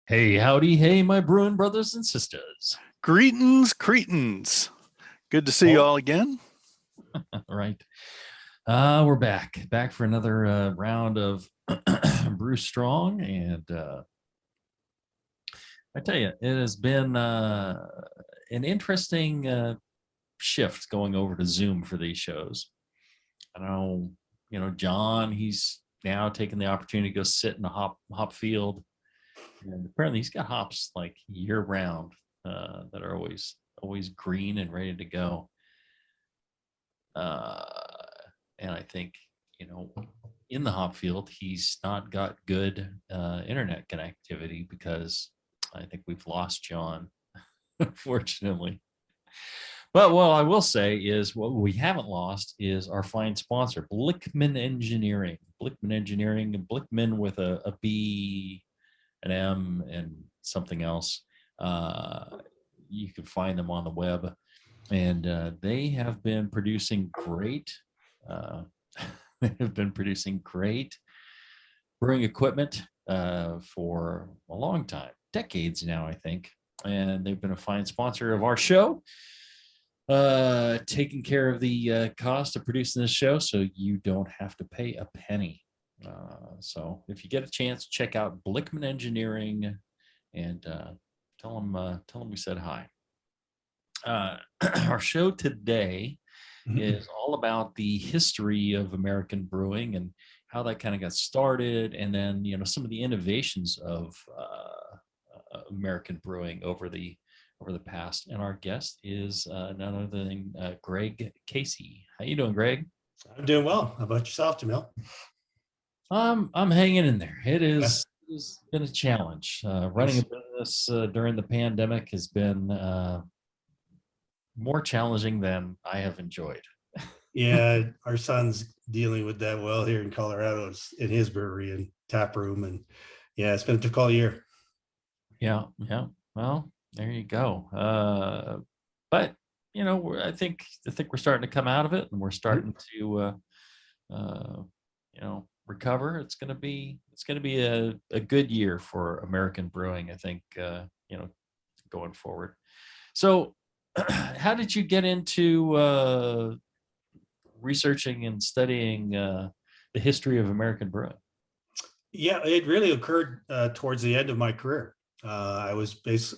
Hey, howdy, hey, my brewing brothers and sisters. Greetings, Cretans. Good to see you Oh, all again. right. We're back for another round of Brew Strong. And I tell you, it has been an interesting shift going over to Zoom for these shows. I know, John, he's now taking the opportunity to go sit in a hop field. And apparently he's got hops like year round that are always green and ready to go. Uh, and I think, you know, in the hop field, he's not got good internet connectivity because I think we've lost John, unfortunately. But what I will say is what we haven't lost is our fine sponsor, Blickman Engineering. Blickman Engineering, Blickman with a B, an M, and something else. You can find them on the web. And they have been producing great uh, they have been producing great brewing equipment for a long time, decades now, I think. And they've been a fine sponsor of our show, taking care of the cost of producing this show so you don't have to pay a penny. So if you get a chance, check out Blickman Engineering and tell them we said hi. Our show today is all about the history of American brewing and how that kind of got started, and then some of the innovations of American brewing over the past. And our guest is none other than Greg Casey. How you doing, Greg? I'm doing well. How about yourself, Jamil? I'm hanging in there. Yeah. It's been a challenge. Running a business during the pandemic has been more challenging than I have enjoyed. Yeah, our son's dealing with that well here in Colorado. It's in his brewery and tap room, and yeah, it's been a difficult year. Yeah. Well, there you go. But I think we're starting to come out of it, and we're starting to recover. It's gonna be a good year for American brewing, I think, going forward. So how did you get into researching and studying the history of American brewing? Yeah, it really occurred towards the end of my career. I was as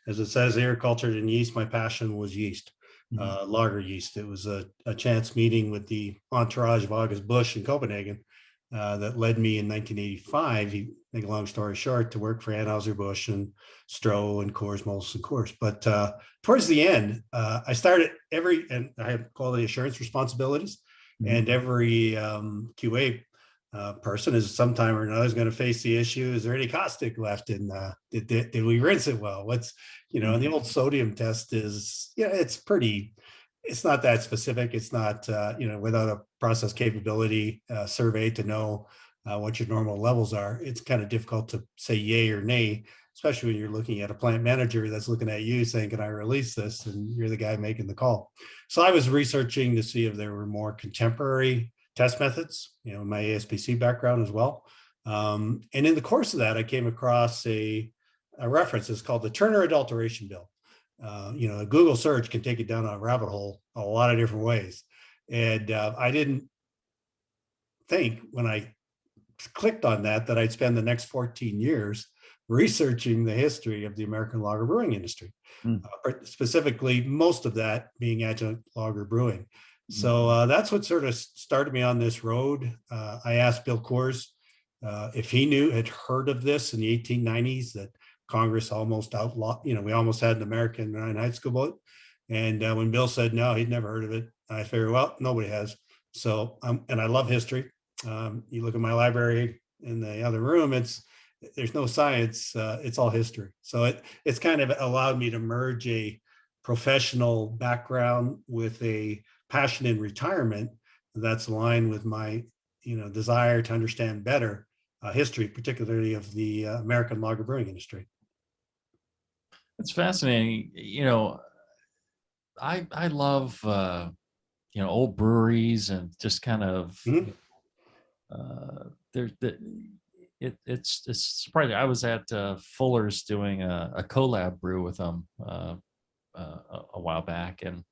it says here, cultured in yeast. My passion was yeast, lager yeast. It was a chance meeting with the entourage of August Busch in Copenhagen that led me in 1985. Make a long story short, to work for Anheuser-Busch and Stroh and Coors, Molson Coors. But towards the end, I started and I had quality assurance responsibilities, and every QA person is sometime or another is going to face the issue. Is there any caustic left in did we rinse it well? What's, and the old sodium test is, it's not that specific. It's not, without a process capability survey to know what your normal levels are. It's kind of difficult to say yay or nay, especially when you're looking at a plant manager that's looking at you saying, can I release this? And you're the guy making the call. So I was researching to see if there were more contemporary test methods, my ASPC background as well. And in the course of that, I came across a reference. It's called the Turner Adulteration Bill. A Google search can take you down a rabbit hole a lot of different ways. And I didn't think when I clicked on that I'd spend the next 14 years researching the history of the American lager brewing industry, specifically most of that being adjunct lager brewing. So that's what sort of started me on this road. I asked Bill Coors if he had heard of this in the 1890s, that Congress almost outlawed, we almost had an American high school vote. And when Bill said no, he'd never heard of it, I figured, well, nobody has. So, and I love history. You look at my library in the other room, there's no science, it's all history. So it's kind of allowed me to merge a professional background with a passion in retirement that's aligned with my desire to understand better history, particularly of the American lager brewing industry. It's fascinating. I love old breweries and just kind of Mhm. there's the it's surprising. I was at Fuller's doing a collab brew with them a while back, and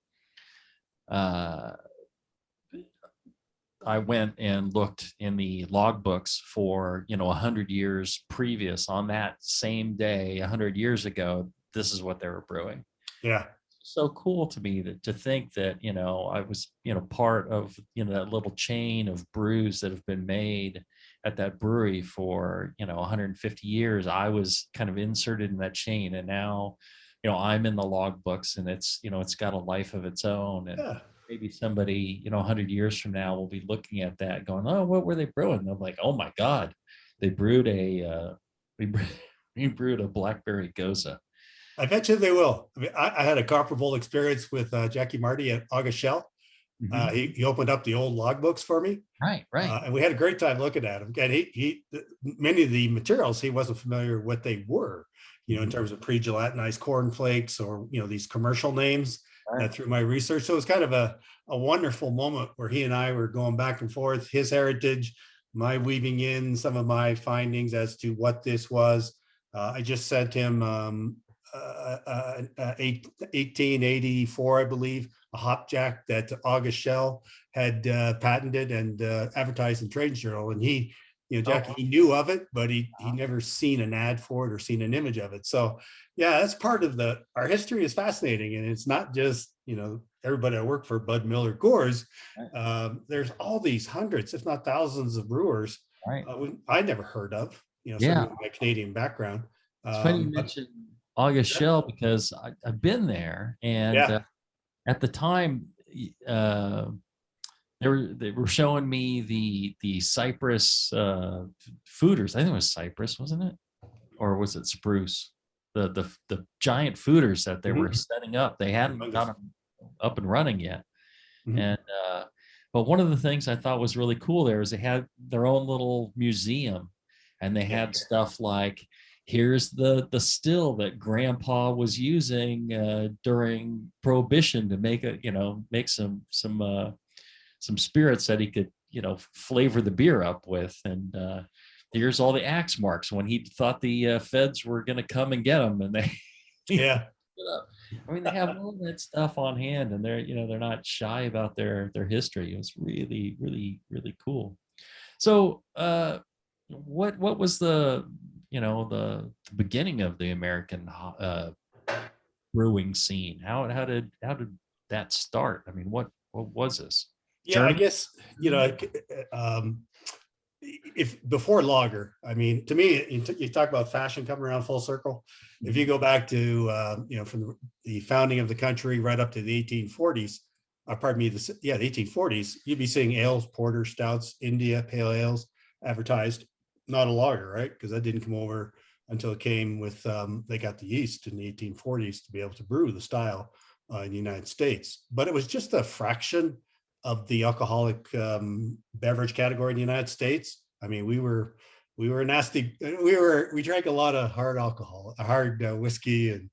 I went and looked in the logbooks for 100 years previous. On that same day 100 years ago, this is what they were brewing. Yeah. So cool to me to think that I was part of that little chain of brews that have been made at that brewery for 150 years. I was kind of inserted in that chain, and now I'm in the logbooks, and it's got a life of its own. And Yeah. maybe somebody 100 years from now will be looking at that going, oh, what were they brewing? And I'm like, oh my god, they brewed we brewed a blackberry goza. I bet you they will. I mean, I had a comparable experience with Jackie Marty at August Shell. Mhm. He opened up the old logbooks for me, Right. and we had a great time looking at them. And many of the materials he wasn't familiar what they were, in terms of pre-gelatinized cornflakes or these commercial names. Right. Through my research, so it was kind of a wonderful moment where he and I were going back and forth, his heritage, my weaving in some of my findings as to what this was. I just sent him 1884, I believe, a hopjack that August Shell had patented and advertised in Trade Journal. And Jackie, he knew of it, but he never seen an ad for it or seen an image of it. So yeah, that's part of our history is fascinating. And it's not just, everybody I work for, Bud Miller Coors. There's all these hundreds, if not thousands of brewers I never heard of, certainly with my Canadian background. It's funny you mentioned August Shell, because I've been there, and at the time they were showing me the Cypress fooders. I think it was Cypress, wasn't it? Or was it spruce? The giant fooders that they were setting up. They hadn't got them up and running yet. And but one of the things I thought was really cool there is they had their own little museum, and they had stuff like, here's the still that grandpa was using during Prohibition to make some spirits that he could flavor the beer up with. And here's all the axe marks when he thought the feds were going to come and get him, and they I mean, they have all that stuff on hand, and they're not shy about their history. It was really, really, really cool. So what was the beginning of the American brewing scene? How did that start? I mean, what was this? Yeah, German? I guess if before lager, I mean, to me, you talk about fashion coming around full circle. If you go back to from the founding of the country right up to the 1840s, pardon me, the 1840s, you'd be seeing ales, porters, stouts, India, pale ales advertised, not a lager, right? Because that didn't come over until it came with they got the yeast in the 1840s to be able to brew the style in the United States. But it was just a fraction of the alcoholic beverage category in the United States. I mean, we were nasty. We drank a lot of hard alcohol, hard whiskey and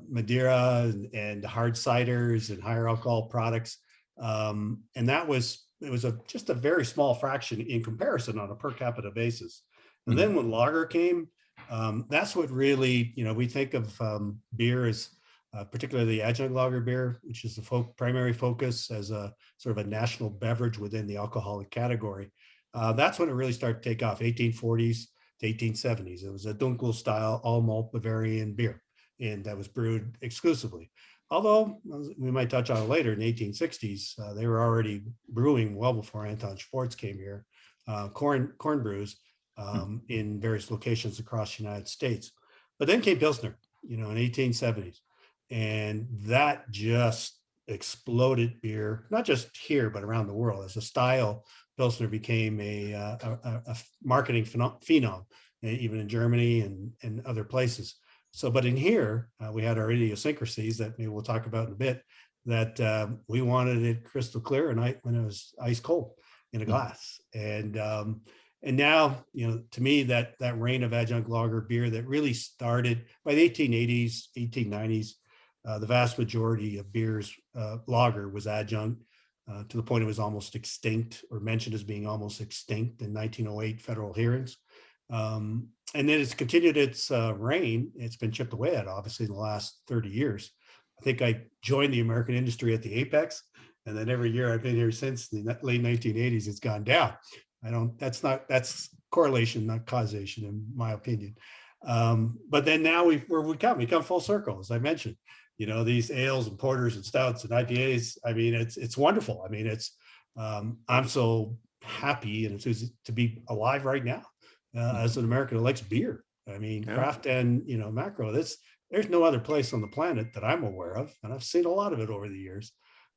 Madeira and hard ciders and higher alcohol products. And it was just a very small fraction in comparison on a per capita basis. And then when lager came, that's what really, we think of beer as particularly the adjunct lager beer, which is the primary focus as a sort of a national beverage within the alcoholic category. That's when it really started to take off, 1840s to 1870s. It was a Dunkel style, all malt Bavarian beer, and that was brewed exclusively. Although we might touch on it later, in the 1860s, they were already brewing well before Anton Schwartz came here, corn brews in various locations across the United States. But then came Pilsner, in 1870s. And that just exploded beer, not just here, but around the world. As a style, Pilsner became a marketing phenom, even in Germany and other places. So, but in here, we had our idiosyncrasies that maybe we'll talk about in a bit, that we wanted it crystal clear and when it was ice cold in a glass. And now, to me, that reign of adjunct lager beer that really started by the 1880s, 1890s, the vast majority of beers, lager was adjunct to the point it was almost extinct, or mentioned as being almost extinct in 1908 federal hearings. And then it's continued its reign. It's been chipped away at, obviously, in the last 30 years. I think I joined the American industry at the apex, and then every year I've been here since the late 1980s, it's gone down. That's correlation, not causation, in my opinion. But then now we come full circle, as I mentioned. These ales and porters and stouts and IPAs. I mean, it's wonderful. I mean, I'm so happy and enthused to be alive right now as an American who likes beer. I mean, craft and macro. There's no other place on the planet that I'm aware of, and I've seen a lot of it over the years.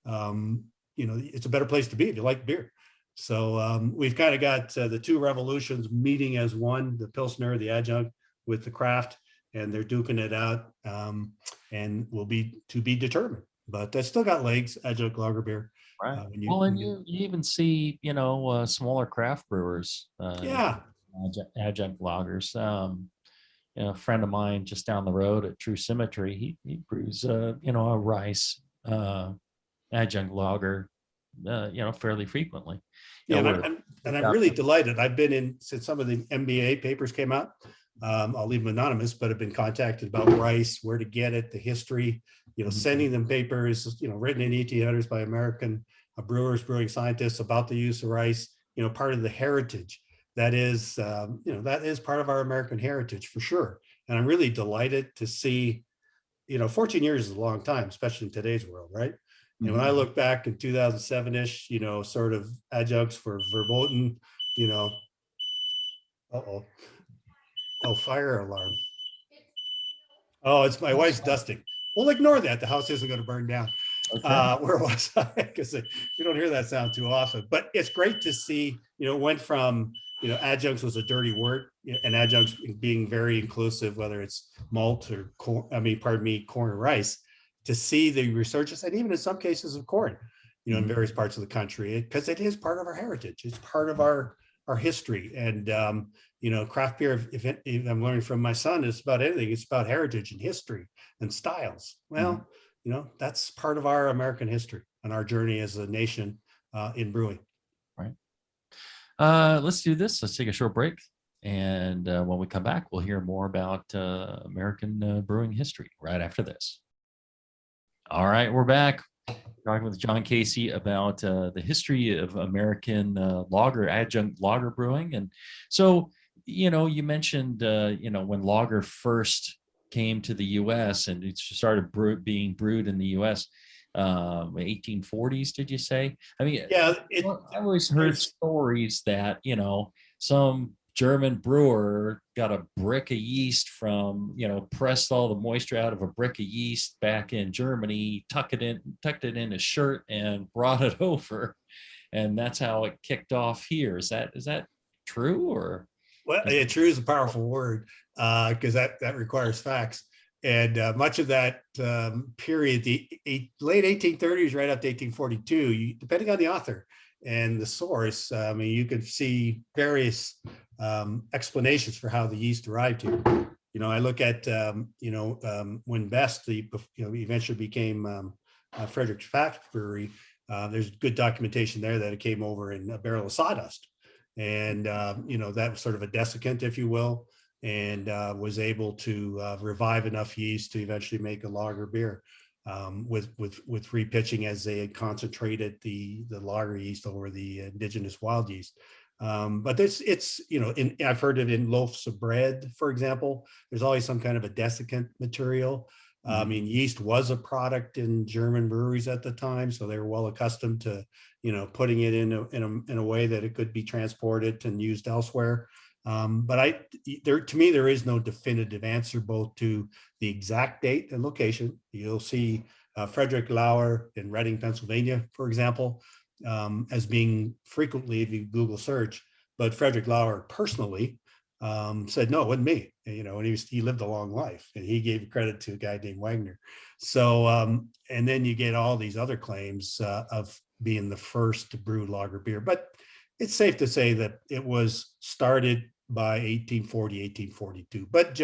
It's a better place to be if you like beer. So we've kind of got the two revolutions meeting as one: the Pilsner, the adjunct, with the craft, and they're duking it out, and will be to be determined. But that's still got legs, adjunct lager beer. Right. You even see, smaller craft brewers, adjunct lagers. A friend of mine just down the road at True Symmetry, he brews, a rice adjunct lager, fairly frequently. I'm really delighted. I've been in since some of the MBA papers came out. I'll leave them anonymous, but have been contacted about rice, where to get it, the history, sending them papers, written in 1800s by American brewers, brewing scientists about the use of rice, part of the heritage. That is part of our American heritage for sure. And I'm really delighted to see, 14 years is a long time, especially in today's world, right? When I look back in 2007-ish, sort of adjuncts for verboten, oh, fire alarm. Oh, it's my wife's dusting. We'll ignore that. The house isn't going to burn down. Okay. Where was I? Because you don't hear that sound too often. But it's great to see, it went from, adjuncts was a dirty word, and adjuncts being very inclusive, whether it's malt or corn, corn or rice, to see the resurgence, and even in some cases of corn, in various parts of the country, because it is part of our heritage. It's part of our history. And, craft beer, if I'm learning from my son, is about anything. It's about heritage and history and styles. Well, that's part of our American history and our journey as a nation in brewing. Right. Let's do this. Let's take a short break. And when we come back, we'll hear more about American brewing history right after this. All right, we're back talking with John Casey about the history of American adjunct lager brewing. And so, you mentioned, when lager first came to the U.S. and it started being brewed in the U.S. 1840s, did you say? I mean, yeah, I've always heard stories that, some German brewer got a brick of yeast from, pressed all the moisture out of a brick of yeast back in Germany, tucked it in his shirt and brought it over. And that's how it kicked off here. Is that true? Or? Well, true is a powerful word because that requires facts. And much of that period, the late 1830s, right up to 1842, depending on the author and the source, you could see various explanations for how the yeast arrived here. I look at, when Best, eventually became Frederick's Brewery, there's good documentation there that it came over in a barrel of sawdust. And, that was sort of a desiccant, if you will, and was able to revive enough yeast to eventually make a lager beer with repitching as they had concentrated the lager yeast over the indigenous wild yeast. But I've heard it in loaves of bread, for example. There's always some kind of a desiccant material. Yeast was a product in German breweries at the time, so they were well accustomed to, putting it in a way that it could be transported and used elsewhere. But to me, there is no definitive answer both to the exact date and location. You'll see Frederick Lauer in Reading, Pennsylvania, for example, as being frequently, if you Google search, but Frederick Lauer personally said, no, it wasn't me, and he lived a long life, and he gave credit to a guy named Wagner. So, and then you get all these other claims of being the first to brew lager beer, but it's safe to say that it was started by 1840, 1842, but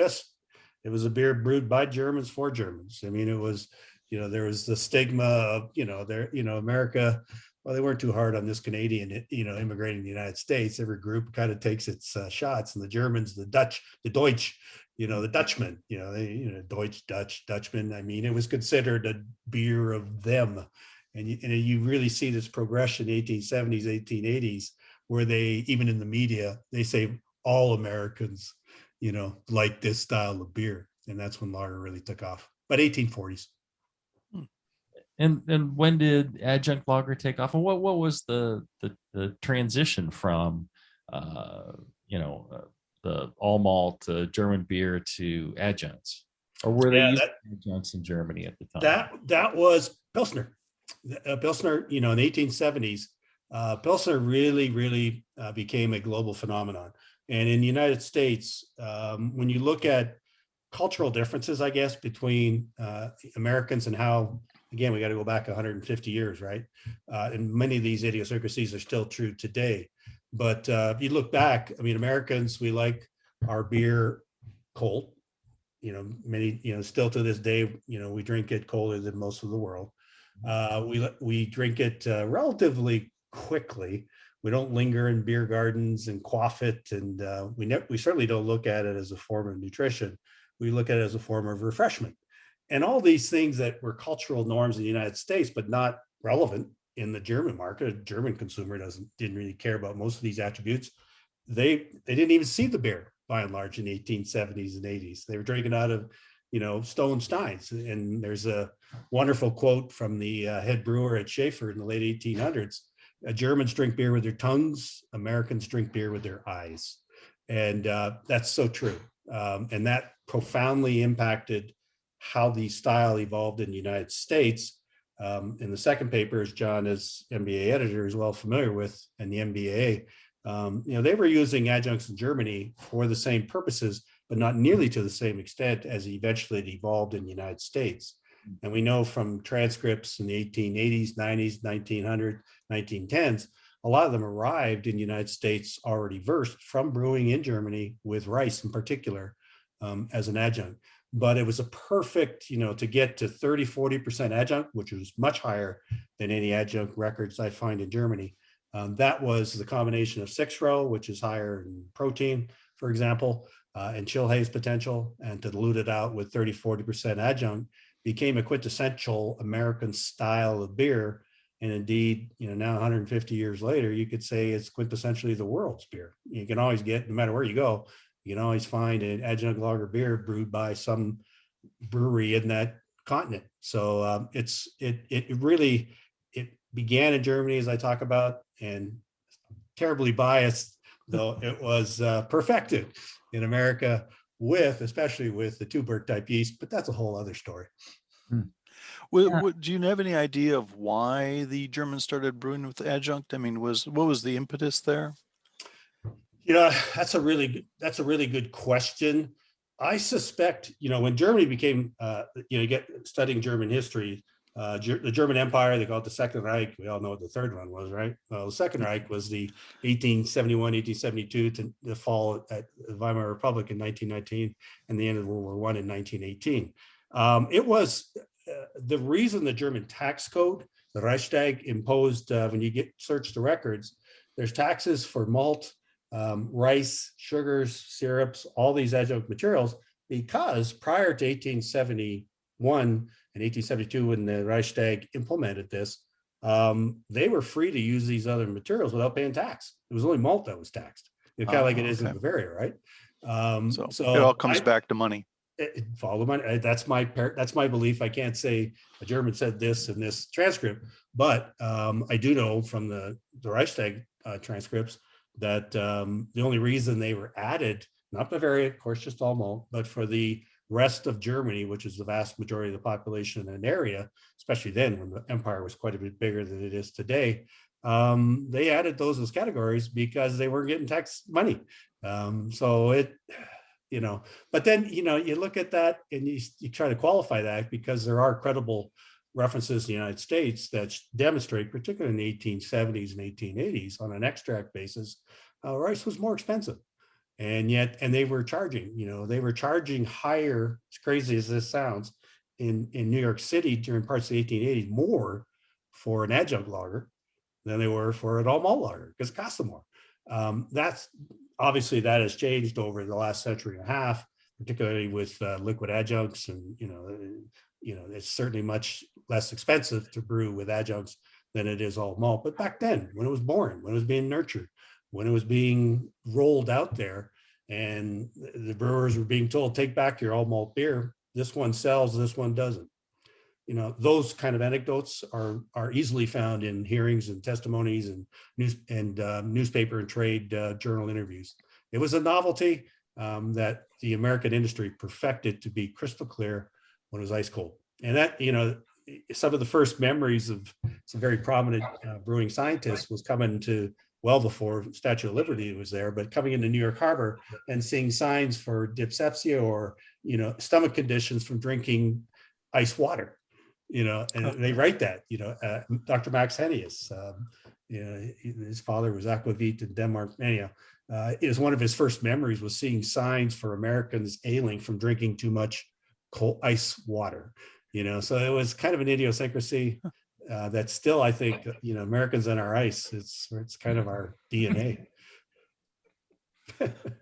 it was a beer brewed by Germans for Germans. It was, there was the stigma of, America well, they weren't too hard on this Canadian, immigrating to the United States. Every group kind of takes its shots, and the Germans, the Dutch, the Deutsch, the Dutchmen, Deutsch, Dutch, Dutchman. I mean, it was considered a beer of them. And you really see this progression in the 1870s, 1880s, where they, even in the media, they say all Americans, like this style of beer. And that's when lager really took off. But 1840s. And when did adjunct lager take off? And what was the transition from the all malt German beer to adjuncts? Or were they using adjuncts in Germany at the time? That was Pilsner. Pilsner, in the 1870s, Pilsner really became a global phenomenon. And in the United States, when you look at cultural differences, I guess, between Americans and how, again, we got to go back 150 years, right? And many of these idiosyncrasies are still true today. But if you look back, I mean, Americans, we like our beer cold. Many, still to this day, we drink it colder than most of the world. We drink it relatively quickly. We don't linger in beer gardens and quaff it, and we certainly don't look at it as a form of nutrition. We look at it as a form of refreshment. And all these things that were cultural norms in the United States, but not relevant in the German market. A German consumer didn't really care about most of these attributes. They didn't even see the beer by and large in the 1870s and 80s. They were drinking out of stone steins. And there's a wonderful quote from the head brewer at Schaefer in the late 1800s. Germans drink beer with their tongues. Americans drink beer with their eyes. And that's so true. And that profoundly impacted how the style evolved in the United States. In the second paper, as John, as MBA editor, is well familiar with, and the MBA, they were using adjuncts in Germany for the same purposes, but not nearly to the same extent as eventually it evolved in the United States. And we know from transcripts in the 1880s, 90s, 1900s, 1910s, a lot of them arrived in the United States already versed from brewing in Germany with rice in particular as an adjunct. But it was a perfect, to get to 30, 40% adjunct, which was much higher than any adjunct records I find in Germany. That was the combination of 6-row, which is higher in protein, for example, and chill haze potential, and to dilute it out with 30, 40% adjunct became a quintessential American style of beer. And indeed, now 150 years later, you could say it's quintessentially the world's beer. You can always get, no matter where you go, you can always find an adjunct lager beer brewed by some brewery in that continent. So it really began in Germany, as I talk about, and terribly biased, though it was perfected in America especially with the Tuborg type yeast, but that's a whole other story. Do you have any idea of why the Germans started brewing with adjunct? I mean, what was the impetus there? That's a really good question. I suspect, when Germany became, you get studying German history, the German Empire, they call it the Second Reich. We all know what the third one was, right? Well, the Second Reich was the 1871, 1872 to the fall at the Weimar Republic in 1919 and the end of World War I in 1918. It was the reason the German tax code, the Reichstag, imposed, when you search the records, there's taxes for malt, rice, sugars, syrups, all these adjunct materials, because prior to 1871 and 1872, when the Reichstag implemented this, they were free to use these other materials without paying tax. It was only malt that was taxed. Kind of like it is in Bavaria, right? So it all comes back to money. Follow money. That's my belief. I can't say a German said this in this transcript, but I do know from the Reichstag transcripts that the only reason they were added, not Bavaria, of course, just all malt, but for the rest of Germany, which is the vast majority of the population in an area, especially then when the empire was quite a bit bigger than it is today, they added those as categories because they weren't getting tax money. But then, you look at that and you try to qualify that, because there are credible references in the United States that demonstrate, particularly in the 1870s and 1880s, on an extract basis, rice was more expensive. And they were charging higher, as crazy as this sounds, in New York City during parts of the 1880s, more for an adjunct lager than they were for an all malt lager because it cost them more. That's obviously that has changed over the last century and a half, particularly with liquid adjuncts, and it's certainly much less expensive to brew with adjuncts than it is all malt. But back then, when it was born, when it was being nurtured, when it was being rolled out there, and the brewers were being told, take back your all malt beer, this one sells, this one doesn't. Those kind of anecdotes are easily found in hearings and testimonies and newspaper and trade journal interviews. It was a novelty that the American industry perfected to be crystal clear when it was ice cold. And that, some of the first memories of some very prominent brewing scientists was coming to, well before Statue of Liberty was there, but coming into New York Harbor and seeing signs for dyspepsia or, stomach conditions from drinking ice water. And they write that, Dr. Max Hennius, his father was aquavit in Denmark. Anyhow, it was one of his first memories was seeing signs for Americans ailing from drinking too much cold ice water, so it was kind of an idiosyncrasy that still, I think, Americans and our ice, it's kind of our DNA.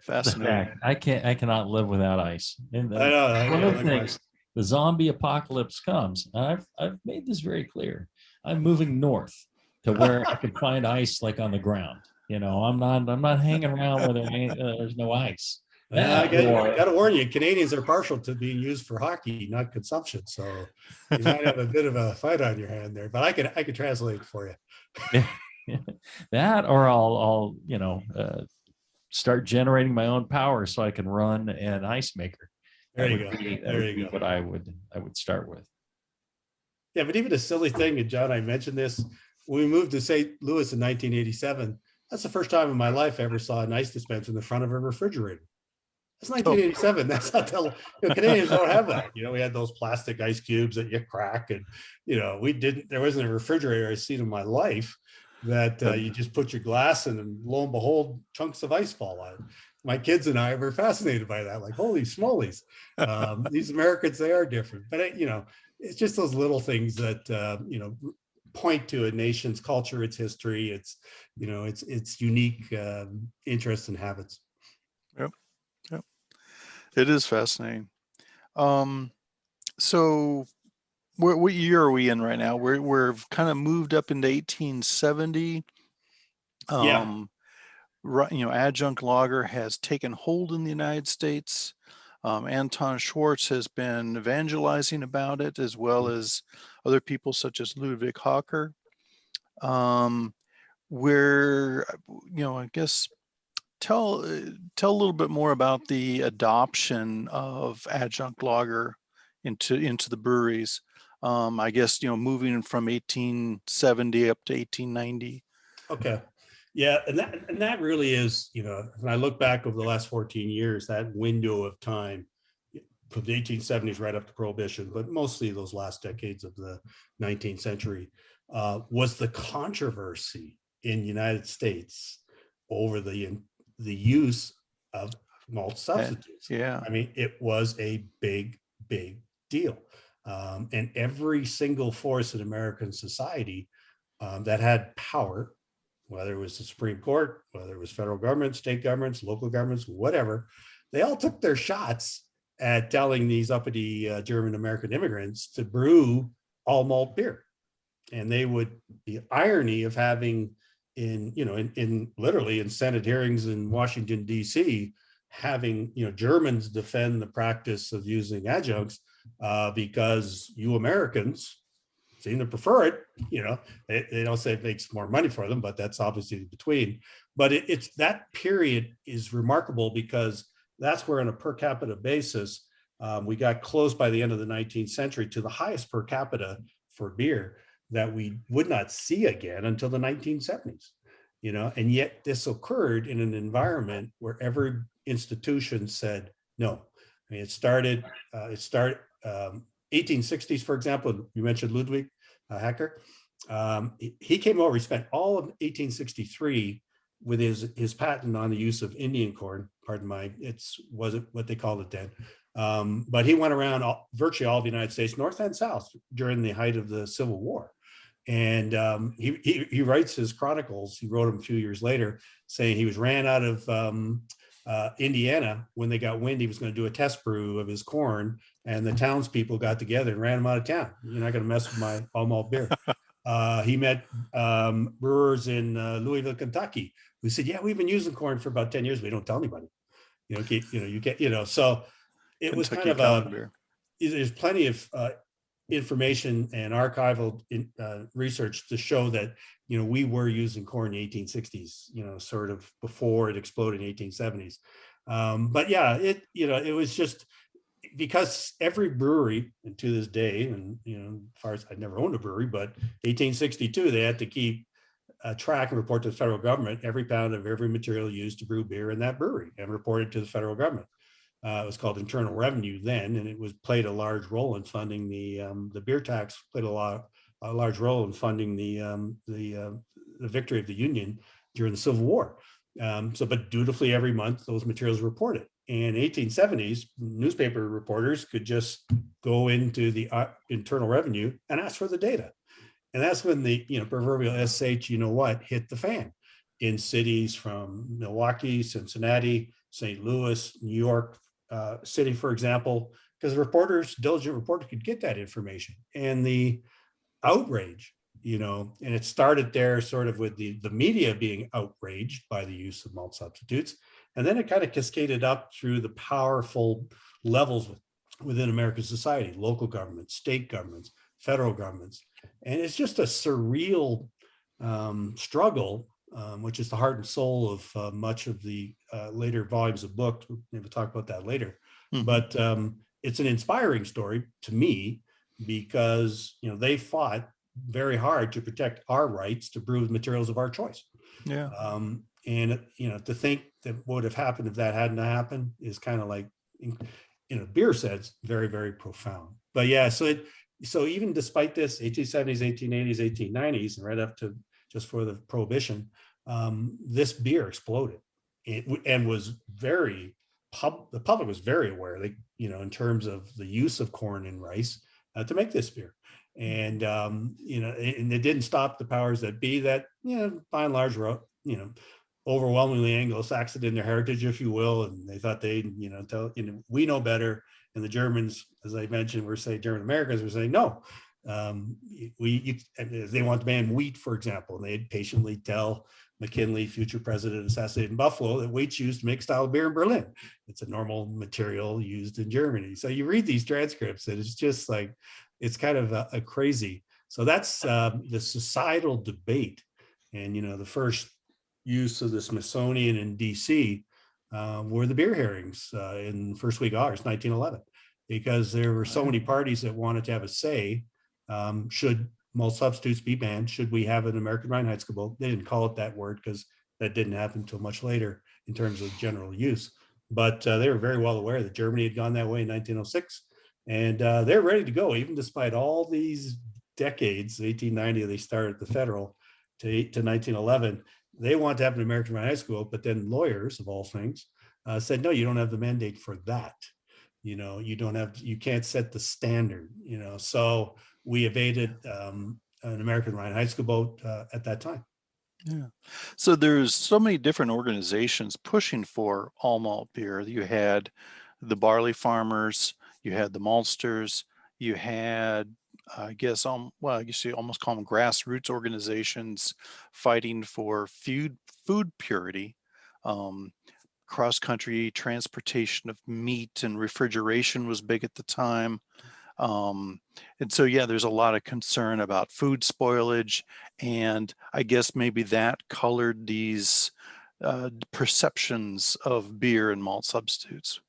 Fascinating. I cannot live without ice. And I know, one of the likewise. things, the zombie apocalypse comes, and I've made this very clear. I'm moving north to where I can find ice like on the ground. I'm not hanging around where there's no ice. I got to warn you, Canadians are partial to being used for hockey, not consumption. So you might have a bit of a fight on your hand there, but I could translate for you. That, or I'll start generating my own power so I can run an ice maker. There you go. There you go. What I would start with. Yeah, but even a silly thing, and John, I mentioned this, when we moved to St. Louis in 1987, that's the first time in my life I ever saw an ice dispenser in the front of a refrigerator. That's 1987. That's not that, Canadians don't have that. We had those plastic ice cubes that you crack, and there wasn't a refrigerator I've seen in my life that you just put your glass in, and lo and behold, chunks of ice fall out. My kids and I were fascinated by that, like, holy smolies. These Americans, they are different. But it's just those little things that point to a nation's culture, its history, its unique interests and habits. Yep. It is fascinating. So what year are we in right now? We're kind of moved up into 1870. Adjunct lager has taken hold in the United States. Anton Schwartz has been evangelizing about it, as well as other people such as Ludwig Hocker. I guess tell a little bit more about the adoption of adjunct lager into the breweries. I guess moving from 1870 up to 1890. Okay. Yeah, and that really is, when I look back over the last 14 years, that window of time from the 1870s right up to Prohibition, but mostly those last decades of the 19th century, was the controversy in the United States over the use of malt substitutes. Yeah. I mean, it was a big deal. And every single force in American society that had power, whether it was the Supreme Court, whether it was federal government, state governments, local governments, whatever, they all took their shots at telling these uppity German American immigrants to brew all malt beer. And the irony of having in literally in Senate hearings in Washington, D.C., having, Germans defend the practice of using adjuncts because you Americans seem to prefer it. They don't say it makes more money for them, but that's obviously between. But it's that period is remarkable because that's where on a per capita basis, we got close by the end of the 19th century to the highest per capita for beer that we would not see again until the 1970s. And yet this occurred in an environment where every institution said no. I mean, it started 1860s, for example. You mentioned Ludwig Hacker. He came over. He spent all of 1863 with his patent on the use of Indian corn. Pardon my, wasn't what they called it then. But he went around virtually all of the United States, North and South, during the height of the Civil War. And he writes his chronicles. He wrote them a few years later, saying he was ran out of Indiana when they got wind he was going to do a test brew of his corn, and the townspeople got together and ran him out of town. You're not going to mess with my all malt beer. He met brewers in Louisville, Kentucky, who said, "Yeah, we've been using corn for about 10 years. We don't tell anybody. You get, So it was Kentucky kind of common beer. there's plenty of information and archival research to show that we were using corn in the 1860s, sort of before it exploded in the 1870s. But yeah, it was just because every brewery, and to this day, and as far as I'd never owned a brewery, but 1862 they had to keep track and report to the federal government every pound of every material used to brew beer in that brewery, and reported to the federal government. It was called internal revenue then, and it played a large role in funding the beer tax. Played a large role in funding the victory of the Union during the Civil War. But dutifully every month those materials were reported. In 1870s, newspaper reporters could just go into the internal revenue and ask for the data, and that's when the proverbial SH hit the fan in cities from Milwaukee, Cincinnati, St. Louis, New York City, for example, because diligent reporters could get that information. And the outrage, and it started there sort of with the media being outraged by the use of malt substitutes. And then it kind of cascaded up through the powerful levels within American society, local governments, state governments, federal governments. And it's just a surreal struggle, which is the heart and soul of much of the later volumes of books. Maybe we'll talk about that later. Mm-hmm. But it's an inspiring story to me because, they fought very hard to protect our rights to brew the materials of our choice. Yeah. And, to think that what would have happened if that hadn't happened is kind of like, in a beer sense, very, very profound. But yeah, so even despite this, 1870s, 1880s, 1890s, and right up to just for the Prohibition, this beer exploded. And was the public was very aware, in terms of the use of corn and rice to make this beer. And, and it didn't stop the powers that be that, by and large, overwhelmingly Anglo-Saxon in their heritage, if you will. And they thought we know better. And the Germans, as I mentioned, German Americans were saying, no, they want to ban wheat, for example, and they'd patiently tell McKinley, future president assassinated in Buffalo, that wheat's used to make style beer in Berlin. It's a normal material used in Germany. So you read these transcripts and it's just like, it's kind of a crazy. So that's the societal debate. And, the first use of the Smithsonian in DC were the beer hearings in first week of August, 1911, because there were so many parties that wanted to have a say. Should malt substitutes be banned? Should we have an American Reinheitsgebot? They didn't call it that word because that didn't happen until much later in terms of general use. But they were very well aware that Germany had gone that way in 1906. And they're ready to go, even despite all these decades. 1890, they started the federal to 1911. They want to have an American Reinheitsgebot, but then lawyers, of all things, said, no, you don't have the mandate for that. You can't set the standard, so we evaded an American Reinheitsgebot at that time. Yeah. So there's so many different organizations pushing for all malt beer. You had the barley farmers, you had the maltsters, you had, I guess you almost call them grassroots organizations fighting for food purity. Cross-country transportation of meat and refrigeration was big at the time. And so, yeah, there's a lot of concern about food spoilage. And I guess maybe that colored these perceptions of beer and malt substitutes.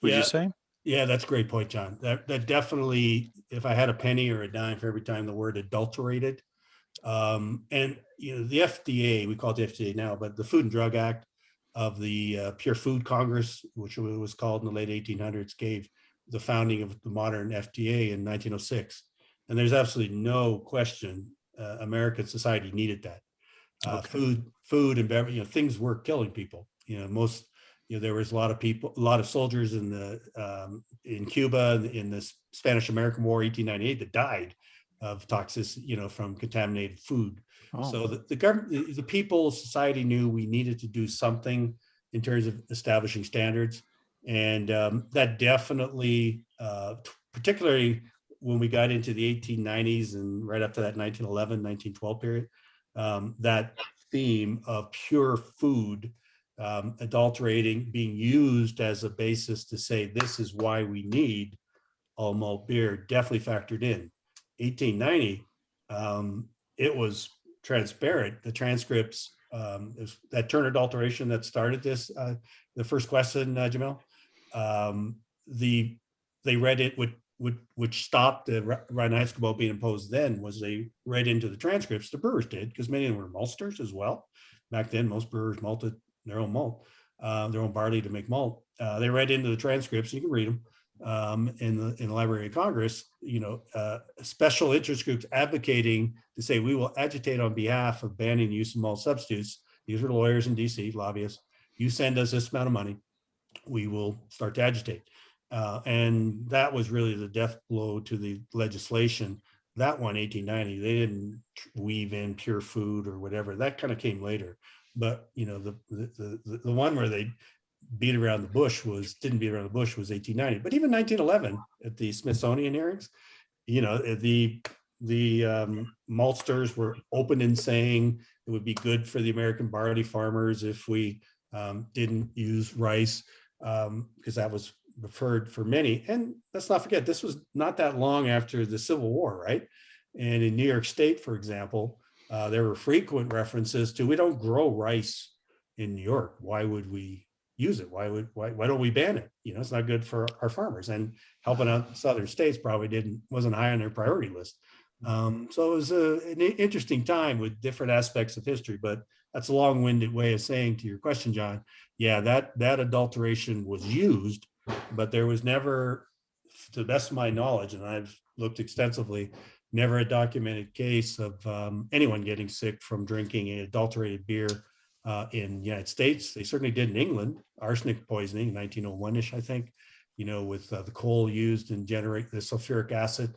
Would you say? Yeah, that's a great point, John. That definitely, if I had a penny or a dime for every time the word adulterated, and the FDA, we call it the FDA now, but the Food and Drug Act of the Pure Food Congress, which was called in the late 1800s, gave the founding of the modern FDA in 1906. And there's absolutely no question American society needed that. Food and beverage, things were killing people. There was a lot of soldiers in Cuba in the Spanish-American War, 1898, that died of toxicity, from contaminated food. Oh. So the government, the people, society knew we needed to do something in terms of establishing standards. And that definitely, particularly when we got into the 1890s and right up to that 1911, 1912 period, that theme of pure food, adulterating, being used as a basis to say this is why we need all malt beer, definitely factored in. 1890, it was transparent. The transcripts, that turn adulteration that started this, the first question, Jamil, they read it, which stopped the Rhine Eskimo being imposed then, was they read into the transcripts, the brewers did, because many of them were maltsters as well. Back then, most brewers malted their own malt, their own barley to make malt. They read into the transcripts, you can read them, in the Library of Congress, special interest groups advocating to say, we will agitate on behalf of banning the use of malt substitutes. These are lawyers in DC, lobbyists. You send us this amount of money, we will start to agitate. And that was really the death blow to the legislation. That one, 1890, they didn't weave in pure food or whatever. That kind of came later. But the one where they didn't beat around the bush was 1890. But even 1911 at the Smithsonian hearings, the maltsters were open in saying it would be good for the American barley farmers if we didn't use rice, because that was preferred for many. And let's not forget, this was not that long after the Civil War, right? And in New York State, for example, there were frequent references to, we don't grow rice in New York. Why would we use it? Why don't we ban it? It's not good for our farmers, and helping out southern states probably wasn't high on their priority list. So it was an interesting time with different aspects of history, but that's a long-winded way of saying to your question, John. Yeah, that adulteration was used, but there was never, to the best of my knowledge, and I've looked extensively, never a documented case of anyone getting sick from drinking an adulterated beer in the United States. They certainly did in England, arsenic poisoning, 1901-ish, I think, with the coal used and generate the sulfuric acid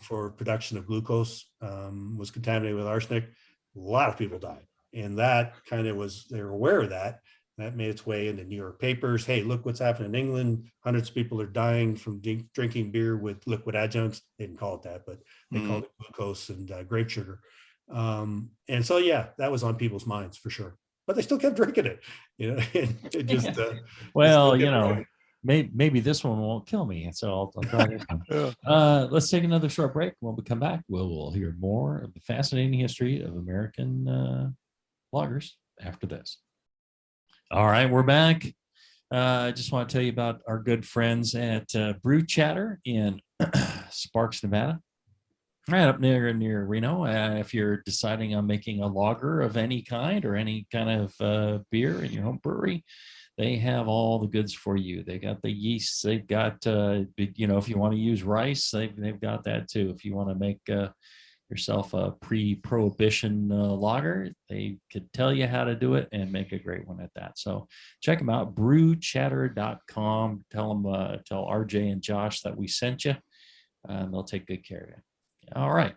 for production of glucose was contaminated with arsenic. A lot of people died. And that kind of they were aware of that. That made its way into New York papers. Hey, look what's happening in England. Hundreds of people are dying from drinking beer with liquid adjuncts. They didn't call it that, but they called it glucose and grape sugar. And so, yeah, that was on people's minds for sure. But they still kept drinking it. It just well, maybe this one won't kill me. So I'll try this one. Let's take another short break. When we come back, we'll hear more of the fascinating history of American lagers after this. All right, we're back. I just want to tell you about our good friends at Brew Chatter in Sparks, Nevada, right up near Reno. If you're deciding on making a lager of any kind or any kind of beer in your home brewery, they have all the goods for you. They got the yeast. They've got, if you want to use rice, they've got that too. If you want to make yourself a pre-prohibition lager, they could tell you how to do it and make a great one at that. So check them out, brewchatter.com. Tell RJ and Josh that we sent you, and they'll take good care of you. All right.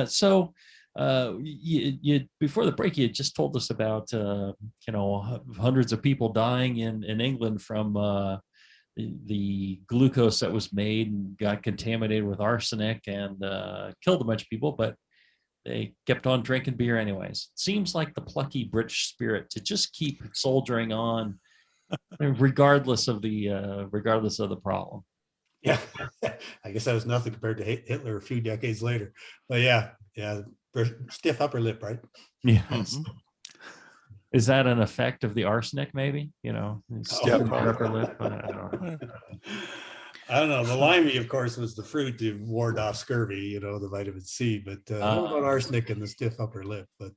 So you before the break, you just told us about hundreds of people dying in England from the glucose that was made and got contaminated with arsenic and killed a bunch of people, but they kept on drinking beer anyways. Seems like the plucky British spirit to just keep soldiering on, regardless of the problem. Yeah, I guess that was nothing compared to Hitler a few decades later. But yeah, stiff upper lip, right? Yes. Is that an effect of the arsenic, maybe? Stiff upper lip? I don't know. The limey, of course, was the fruit to ward off scurvy, the vitamin C. But what about arsenic and the stiff upper lip? But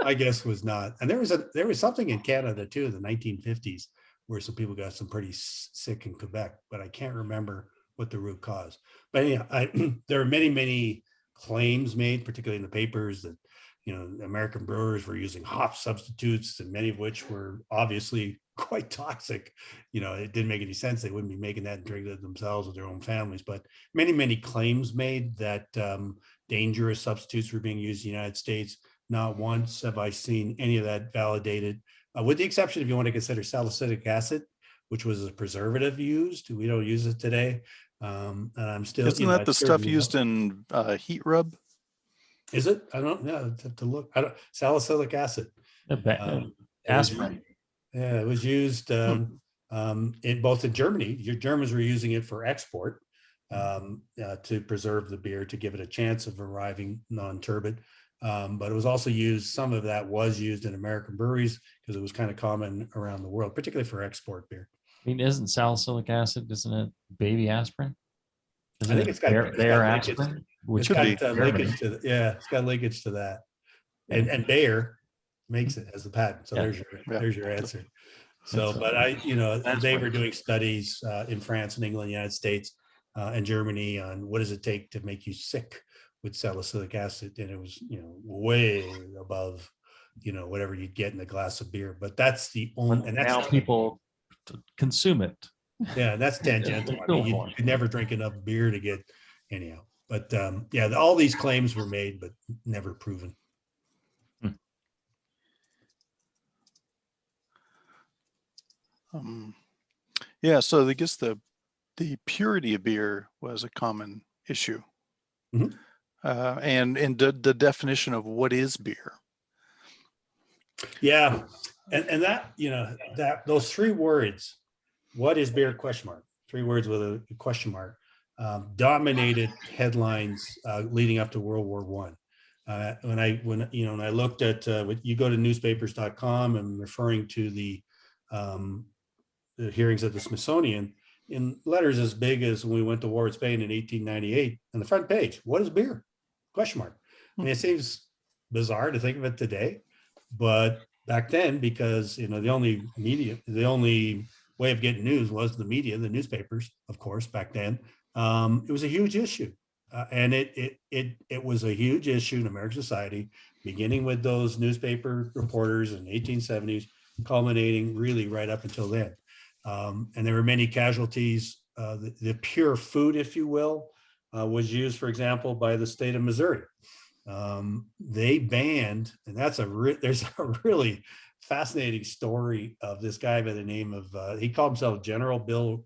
I guess was not. And there was something in Canada too in the 1950s where some people got some pretty sick in Quebec, but I can't remember what the root cause. But yeah, there are many claims made, particularly in the papers, that American brewers were using hop substitutes, and many of which were obviously quite toxic. It didn't make any sense. They wouldn't be making that and drinking it themselves with their own families. But many claims made that dangerous substitutes were being used in the United States. Not once have I seen any of that validated, with the exception if you want to consider salicylic acid, which was a preservative used. We don't use it today. And I'm still. Isn't that the stuff used in heat rub? Is it? I don't know. To look. I don't. Salicylic acid. Aspirin. It was used in both in Germany. Your Germans were using it for export to preserve the beer, to give it a chance of arriving non-turbid. But it was also used, some of that was used in American breweries because it was kind of common around the world, particularly for export beer. I mean, isn't salicylic acid, isn't it baby aspirin? I think it's got aspirin, which got linkage to it's got linkage to that. And Bayer makes it as the patent. So there's your answer. So, but they were doing studies in France and England, United States, and Germany on what does it take to make you sick with salicylic acid, and it was way above whatever you'd get in a glass of beer. But that's the only, and that's now people consume it. Yeah, that's tangential. I mean, you could never drink enough beer to get anyhow. But all these claims were made, but never proven. So I guess the purity of beer was a common issue. Mm-hmm. And the definition of what is beer. Yeah. And that, those 3 words, what is beer, ? 3 words with a question mark, dominated headlines leading up to World War I. When I looked at, you go to newspapers.com and referring to the hearings at the Smithsonian, in letters as big as when we went to war in Spain in 1898, on the front page, what is beer? ? I mean, it seems bizarre to think of it today, but back then, because the only way of getting news was the media, the newspapers, of course, back then. It was a huge issue, and it was a huge issue in American society, beginning with those newspaper reporters in the 1870s, culminating really right up until then. And there were many casualties. The pure food, if you will, was used, for example, by the state of Missouri. They banned, and there's a really fascinating story of this guy by the name of, he called himself General Bill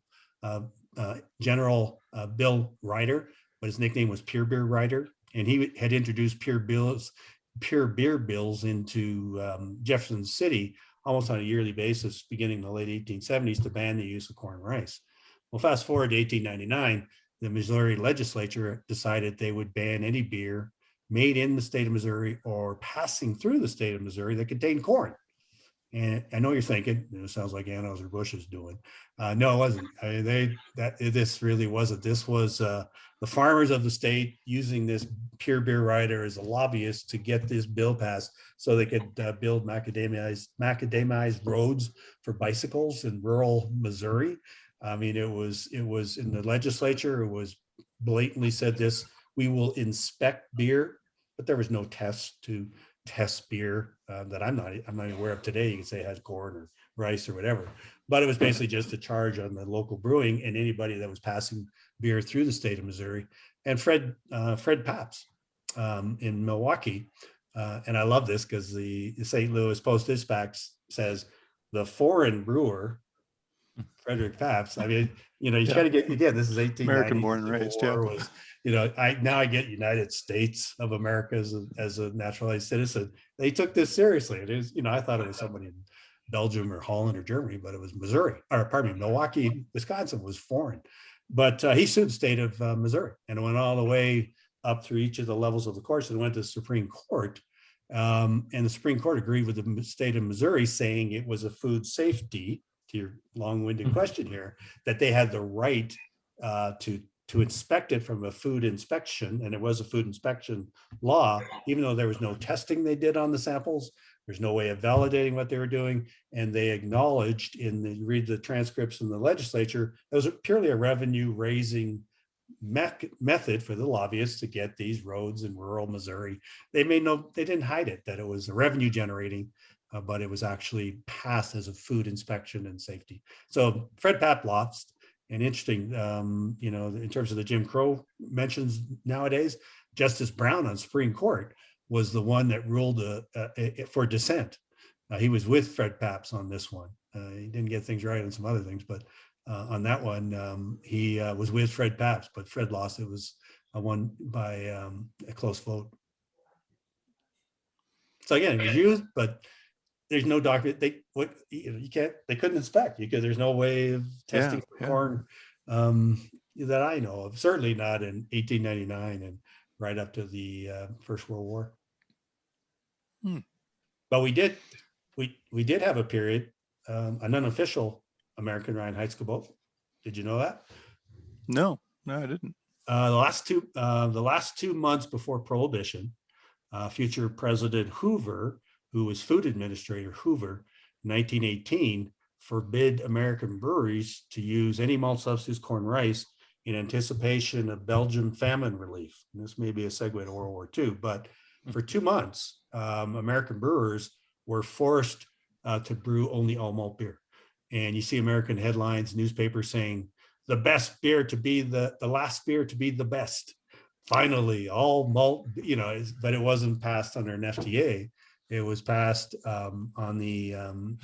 Ryder, but his nickname was Pure Beer Ryder. And he had introduced pure beer bills into Jefferson City almost on a yearly basis, beginning in the late 1870s, to ban the use of corn and rice. Well, fast forward to 1899, the Missouri legislature decided they would ban any beer made in the state of Missouri or passing through the state of Missouri that contained corn. And I know you're thinking, it sounds like Anheuser-Busch is doing. No, it wasn't. I mean, this really wasn't. This was the farmers of the state using this Pure Beer Ryder as a lobbyist to get this bill passed so they could build macadamized roads for bicycles in rural Missouri. I mean, it was in the legislature. It was blatantly said this: we will inspect beer, but there was no test to test beer that I'm not aware of today. You can say it has corn or rice or whatever, but it was basically just a charge on the local brewing and anybody that was passing beer through the state of Missouri. And Fred Pabst in Milwaukee, and I love this because the St. Louis Post-Dispatch says the foreign brewer Frederick Pabst. I mean, you got to get, again, this is 1890. American born and raised. Was, I get United States of America as a naturalized citizen. They took this seriously. It is, I thought it was somebody in Belgium or Holland or Germany, but it was Milwaukee, Wisconsin was foreign. But he sued the state of Missouri, and it went all the way up through each of the levels of the courts and went to the Supreme Court. And the Supreme Court agreed with the state of Missouri, saying it was a food safety, to your long-winded question here, that they had the right to inspect it from a food inspection, and it was a food inspection law, even though there was no testing they did on the samples. There's no way of validating what they were doing, and they acknowledged read the transcripts in the legislature, it was purely a revenue-raising method for the lobbyists to get these roads in rural Missouri. They didn't hide it, that it was a revenue-generating but it was actually passed as a food inspection and safety. So Fred Papp lost. And interesting, in terms of the Jim Crow mentions nowadays, Justice Brown on Supreme Court was the one that ruled for dissent. He was with Fred Papps on this one. He didn't get things right on some other things, but on that one, he was with Fred Papps, but Fred lost. It was won by a close vote. So again, it was used, but there's no document. They couldn't inspect because there's no way of testing for corn that I know of. Certainly not in 1899 and right up to the First World War. But we did have a period, an unofficial American Reinheitsgebot. Did you know that? No, I didn't. The last 2 months before Prohibition, future President Hoover, who was Food Administrator Hoover, 1918, forbid American breweries to use any malt substitutes, corn, rice, in anticipation of Belgian famine relief. And this may be a segue to World War II, but for 2 months, American brewers were forced to brew only all malt beer. And you see American headlines, newspapers saying, the best beer to be the last beer to be the best. Finally, all malt, but it wasn't passed under an FTA. It was passed on the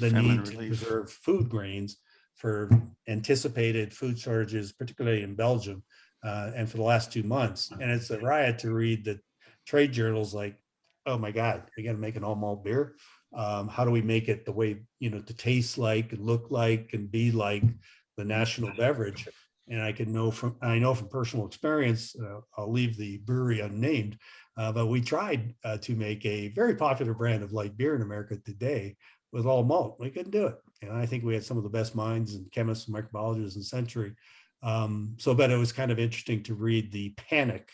need to preserve food grains for anticipated food shortages, particularly in Belgium, and for the last 2 months. And it's a riot to read the trade journals like, oh my God, we got to make an all malt beer. How do we make it the way, to taste like and look like and be like the national beverage? And I know from personal experience, I'll leave the brewery unnamed, but we tried to make a very popular brand of light beer in America today with all malt. We couldn't do it. And I think we had some of the best minds and chemists and microbiologists in the century. But it was kind of interesting to read the panic,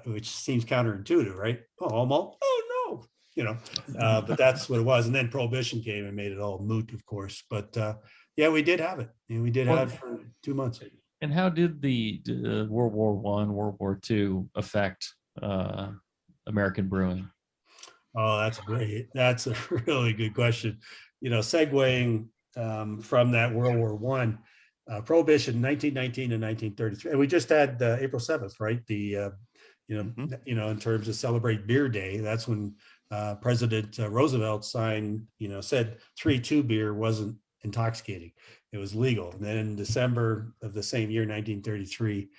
which seems counterintuitive, right? Oh, all malt? Oh, no. But that's what it was. And then Prohibition came and made it all moot, of course. But yeah, we did have it. And we did have it for 2 months. And how did the World War I, World War II affect American brewing? Oh, that's great. That's a really good question. Segueing from that World War I, Prohibition, 1919 and 1933. And we just had April 7th, right? The in terms of celebrate Beer Day. That's when President Roosevelt said 3-2 beer wasn't intoxicating. It was legal. And then in December of the same year, 1933,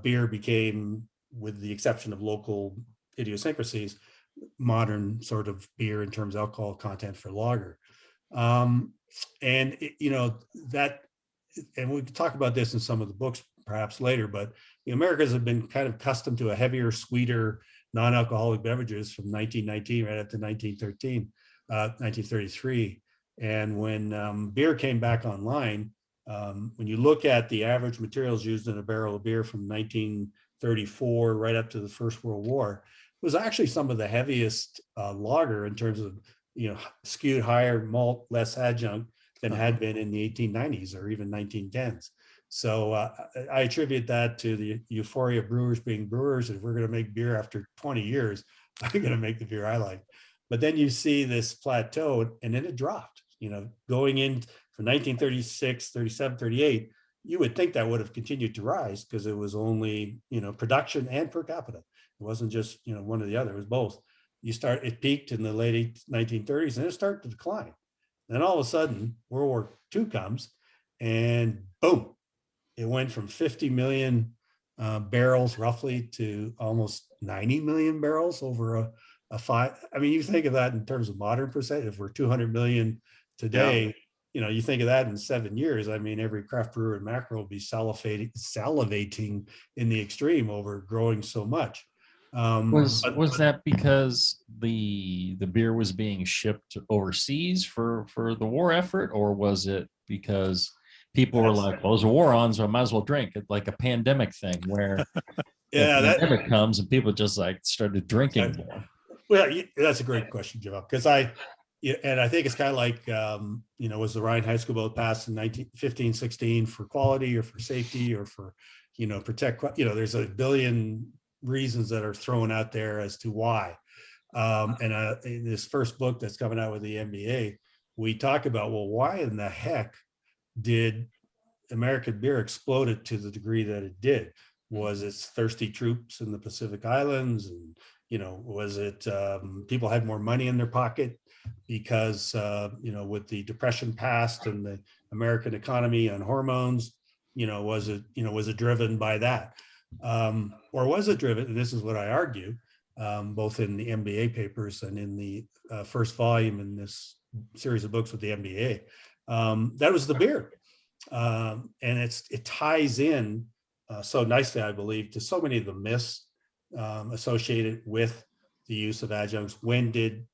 beer became, with the exception of local idiosyncrasies, modern sort of beer in terms of alcohol content for lager. And we can talk about this in some of the books perhaps later, but the Americans have been kind of accustomed to a heavier, sweeter, non-alcoholic beverages from 1919 right up to 1933. And when beer came back online, when you look at the average materials used in a barrel of beer from 1934 right up to the First World War, it was actually some of the heaviest lager in terms of, skewed higher malt, less adjunct than had been in the 1890s or even 1910s. So I attribute that to the euphoria of brewers being brewers. If we're going to make beer after 20 years, I'm going to make the beer I like. But then you see this plateau, and then it dropped. Going in from 1936, 37, 38, you would think that would have continued to rise because it was only, production and per capita. It wasn't just, one or the other, it was both. It peaked in the late 1930s and it started to decline. Then all of a sudden, World War II comes and boom, it went from 50 million barrels roughly to almost 90 million barrels over a five. I mean, you think of that in terms of modern percent, if we're 200 million today, you think of that in 7 years. I mean, every craft brewer in macro will be salivating in the extreme over growing so much. Was that because the beer was being shipped overseas for the war effort, or was it because people were like, well, there's a war on, so I might as well drink it, like a pandemic thing where the pandemic comes and people just started drinking more? Well, that's a great question, Joe, because I think it's kind of like, was the Reinheitsgebot passed in 1915, 16 for quality or for safety or for, protect, there's a billion reasons that are thrown out there as to why. In this first book that's coming out with the MBA, we talk about, well, why in the heck did American beer explode to the degree that it did? Was it thirsty troops in the Pacific Islands? And, was it people had more money in their pocket because, with the Depression past and the American economy on hormones, was it driven by that? Or was it driven, and this is what I argue, both in the MBA papers and in the first volume in this series of books with the MBA, that was the beer. And it ties in so nicely, I believe, to so many of the myths associated with the use of adjuncts. When did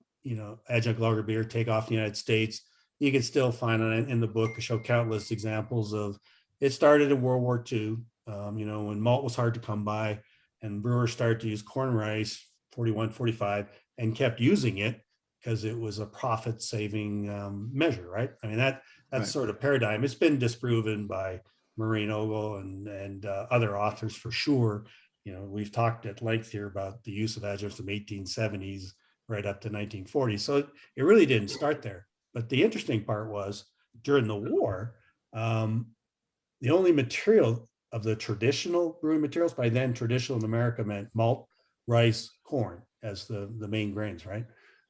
adjunct lager beer take off in the United States? You can still find in the book, I show countless examples of it. Started in World War II, when malt was hard to come by, and brewers started to use corn rice 41, 45, and kept using it because it was a profit-saving measure, right? I mean, that's right. Sort of paradigm. It's been disproven by Maureen Ogle and other authors for sure. We've talked at length here about the use of adjuncts from 1870s right up to 1940. So it really didn't start there. But the interesting part was during the war, the only material of the traditional brewing materials, by then traditional in America meant malt, rice, corn as the main grains, right?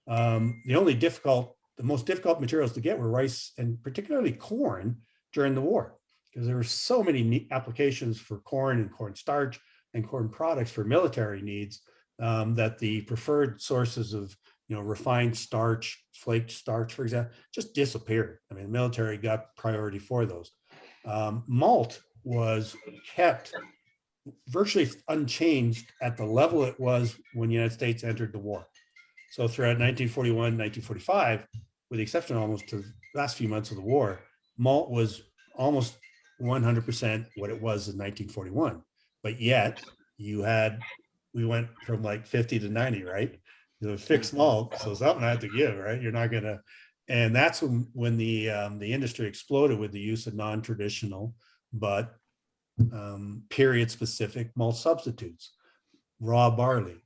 The most difficult materials to get were rice and particularly corn during the war, because there were so many applications for corn and corn starch and corn products for military needs that the preferred sources of refined starch, flaked starch, for example, just disappeared. I mean, the military got priority for those. Malt was kept virtually unchanged at the level it was when the United States entered the war. So throughout 1941, 1945, with the exception almost to the last few months of the war, malt was almost 100% what it was in 1941. But yet we went from like 50 to 90, right? The fixed malt, so something had to give, right? You're not gonna, and that's when the industry exploded with the use of non-traditional but period-specific malt substitutes, raw barley,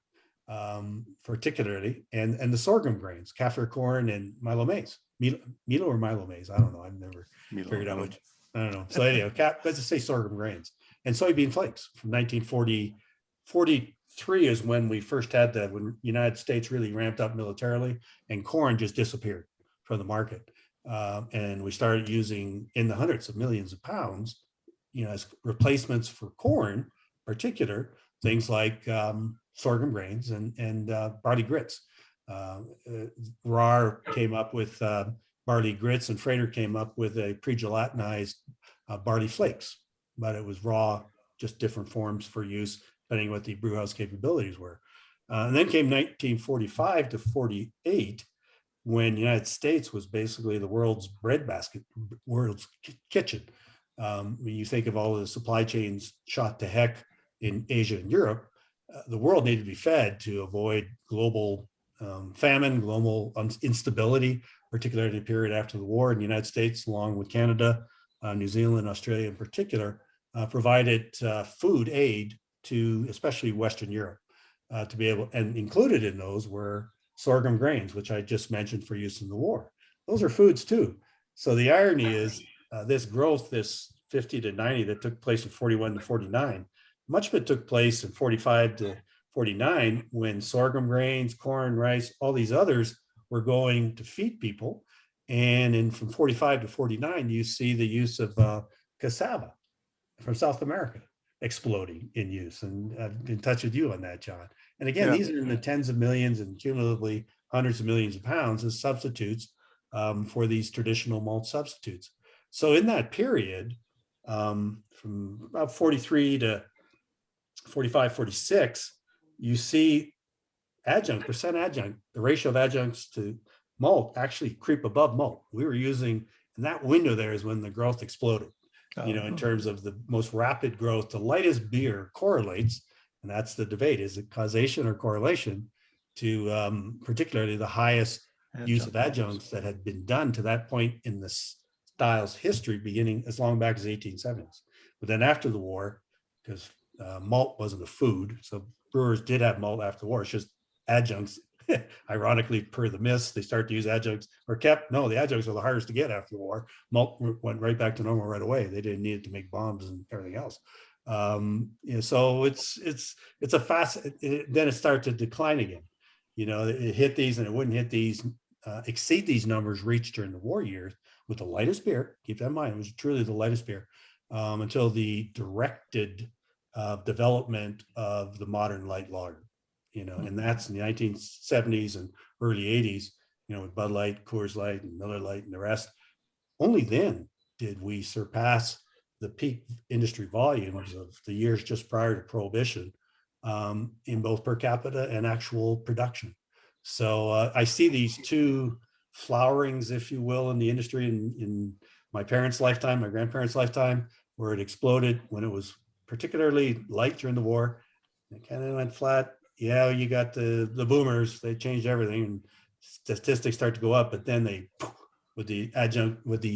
particularly, and the sorghum grains, kaffir corn and milo maize. Milo or milo maize? I don't know. I've never figured out which. I don't know. So anyway, let's just say sorghum grains and soybean flakes from 1943 is when we first had that, when the United States really ramped up militarily, and corn just disappeared from the market. And we started using in the hundreds of millions of pounds, as replacements for corn, in particular, things like sorghum grains and barley grits. Rahr came up with barley grits, and Frater came up with a pre-gelatinized barley flakes, but it was raw, just different forms for use, depending on what the brew house capabilities were. And then came 1945 to 48, when the United States was basically the world's breadbasket, world's kitchen. When you think of all of the supply chains shot to heck in Asia and Europe, the world needed to be fed to avoid global famine, global instability, particularly in the period after the war. And the United States, along with Canada, New Zealand, Australia in particular, provided food aid to especially Western Europe to be able, and included in those were sorghum grains, which I just mentioned for use in the war. Those are foods too. So the irony is this growth, this 50 to 90 that took place in 41 to 49, much of it took place in 45 to 49 when sorghum grains, corn, rice, all these others were going to feed people. And from 45 to 49, you see the use of cassava from South America exploding in use. And I've been in touch with you on that, John. And again, these are in the tens of millions and cumulatively hundreds of millions of pounds as substitutes for these traditional malt substitutes. So in that period, from about 43 to 45, 46, you see adjunct, the ratio of adjuncts to malt actually creep above malt. We were using, and that window there is when the growth exploded. In terms of the most rapid growth, the lightest beer correlates, and that's the debate, is it causation or correlation to particularly the highest use of adjuncts that had been done to that point in the style's history, beginning as long back as the 1870s. But then after the war, because malt wasn't a food, so brewers did have malt after the war, it's just adjuncts ironically, per the myths, they start to use adjuncts or kept. No, the adjuncts are the hardest to get after the war. Malt went right back to normal right away. They didn't need it to make bombs and everything else. So it's a fast. Then it started to decline again. It hit these and it wouldn't hit these, exceed these numbers reached during the war years with the lightest beer. Keep that in mind. It was truly the lightest beer until the directed development of the modern light lager. And that's in the 1970s and early 80s, with Bud Light, Coors Light, and Miller Light, and the rest. Only then did we surpass the peak industry volumes of the years just prior to Prohibition in both per capita and actual production. So I see these two flowerings, if you will, in the industry in my parents' lifetime, my grandparents' lifetime, where it exploded when it was particularly light during the war. It kind of went flat. Yeah, you got the boomers, they changed everything and statistics start to go up, but then they, with the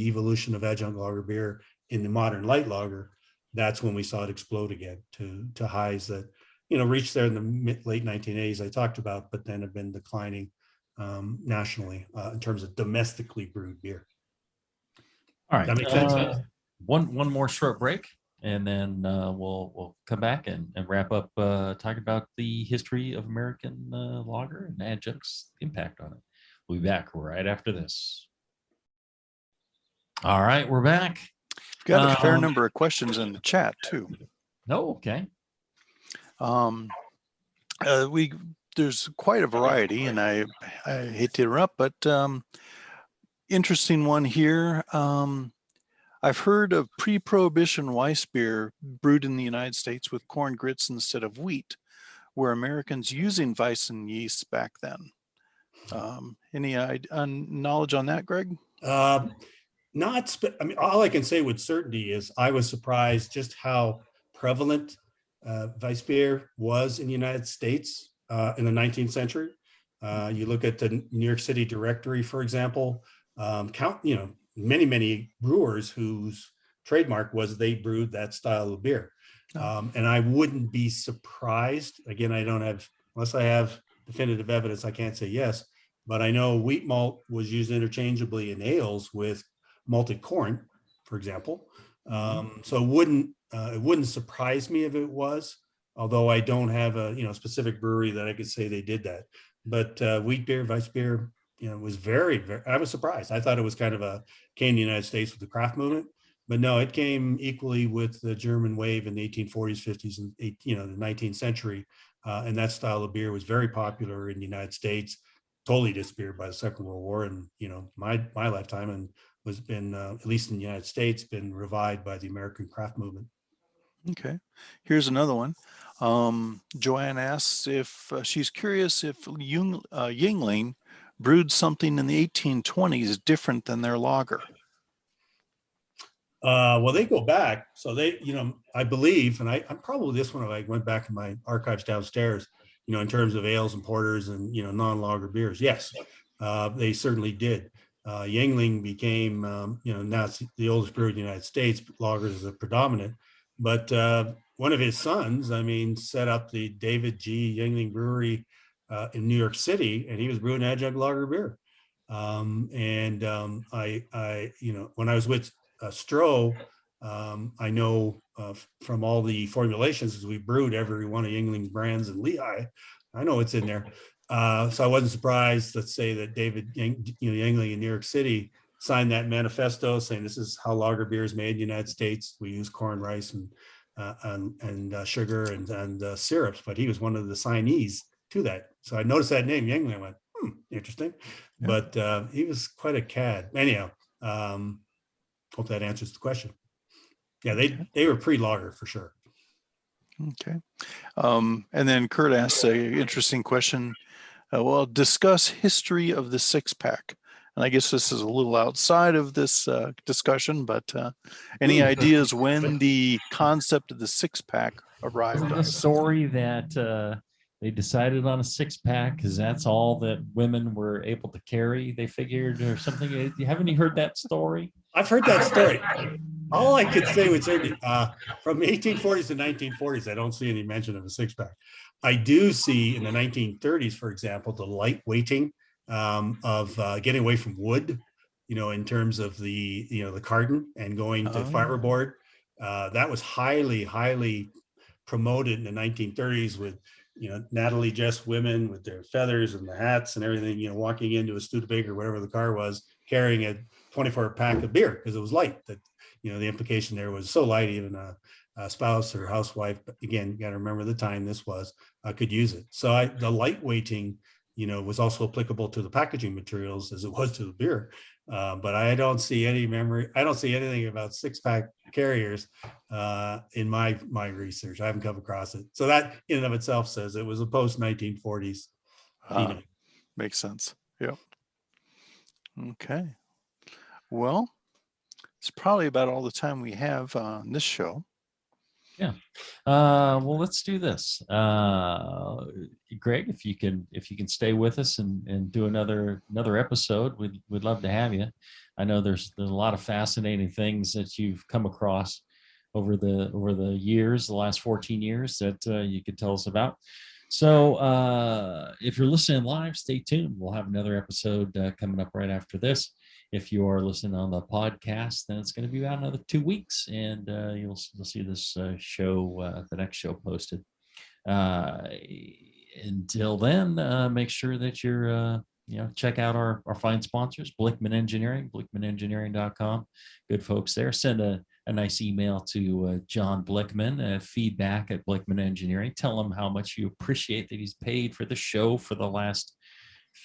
evolution of adjunct lager beer in the modern light lager, that's when we saw it explode again to highs that, reached there in the late 1980s I talked about, but then have been declining nationally in terms of domestically brewed beer. All right. That makes sense. One more short break, and then we'll come back and wrap up talking about the history of American lager and adjuncts impact on it. We'll be back right after this. All right, we're back. Got a fair number of questions in the chat too. Oh, okay. There's quite a variety, and I hate to interrupt, but interesting one here. I've heard of pre-prohibition Weiss beer brewed in the United States with corn grits instead of wheat. Were Americans using Weizen yeasts back then? Any knowledge on that, Greg? I mean, all I can say with certainty is I was surprised just how prevalent Weiss beer was in the United States in the 19th century. You look at the New York City directory, for example, many brewers whose trademark was they brewed that style of beer. And I wouldn't be surprised. Again, unless I have definitive evidence, I can't say yes, but I know wheat malt was used interchangeably in ales with malted corn, for example. So it wouldn't surprise me if it was, although I don't have a specific brewery that I could say they did that. But wheat beer, Weiss beer, was very, very, I was surprised. I thought it was kind of came to the United States with the craft movement, but no, it came equally with the German wave in the 1840s, 50s, and the 19th century. And that style of beer was very popular in the United States, totally disappeared by the Second World War. And, my lifetime, and was been, at least in the United States, been revived by the American craft movement. Okay, here's another one. Joanne asks if she's curious if Yuengling brewed something in the 1820s different than their lager. Well, they go back. So they, I believe, and I'm probably this one, I went back in my archives downstairs, in terms of ales and porters and, non-lager beers. Yes, they certainly did. Yuengling became, now it's the oldest brewery in the United States, but lagers are predominant. But one of his sons, set up the David G. Yuengling Brewery in New York City, and he was brewing adjunct lager beer. When I was with Stroh, I know from all the formulations, as we brewed every one of Yuengling's brands in Lehigh, I know it's in there. So I wasn't surprised, let's say, that David Yuengling in New York City signed that manifesto saying this is how lager beer is made in the United States. We use corn, rice, and sugar and syrups, but he was one of the signees to that. So I noticed that name, Yuengling. I went, interesting. Yeah. But he was quite a cad. Anyhow, hope that answers the question. Yeah, they were pre-lager for sure. Okay. And then Kurt asks an interesting question. Well, discuss history of the six-pack. And I guess this is a little outside of this discussion, but any ideas when the concept of the six-pack arrived? Isn't the story that they decided on a six-pack because that's all that women were able to carry, they figured, or something? Haven't you heard that story? I've heard that story. All I could say with certainty, from 1840s to 1940s, I don't see any mention of a six pack. I do see in the 1930s, for example, the light weighting of getting away from wood, in terms of the carton and going to fiberboard. That was highly, highly promoted in the 1930s with, Natalie Jess women with their feathers and the hats and everything, walking into a Studebaker or whatever the car was, carrying a 24 pack of beer because it was light. That, the implication there was so light, even a spouse or housewife, but again, you got to remember the time this was, could use it. So the light weighting, was also applicable to the packaging materials as it was to the beer. But I don't see any memory. I don't see anything about six pack carriers in my research. I haven't come across it. So that in and of itself says it was a post 1940s. Makes sense. Yep. Okay. Well, it's probably about all the time we have on this show. Yeah. Well, let's do this. Greg, if you can stay with us and do another episode, we'd love to have you. I know there's a lot of fascinating things that you've come across over the years, the last 14 years that you could tell us about. So if you're listening live, stay tuned. We'll have another episode coming up right after this. If you are listening on the podcast, then it's going to be about another 2 weeks, and you'll see this show, the next show posted. Until then, make sure that you're check out our fine sponsors, Blickman Engineering, blickmanengineering.com. Good folks there. Send a nice email to John Blickman, feedback at Blickman Engineering. Tell him how much you appreciate that he's paid for the show for the last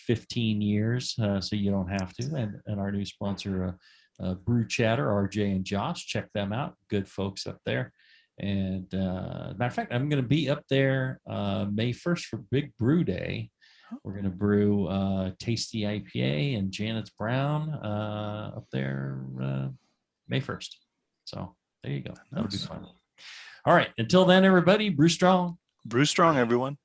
15 years, so you don't have to. And our new sponsor, Brew Chatter, RJ and Josh, check them out. Good folks up there. And matter of fact, I'm going to be up there May 1st for Big Brew Day. We're going to brew Tasty IPA and Janet's Brown up there May 1st. So there you go. That'll be fun. All right. Until then, everybody, brew strong. Brew strong, everyone.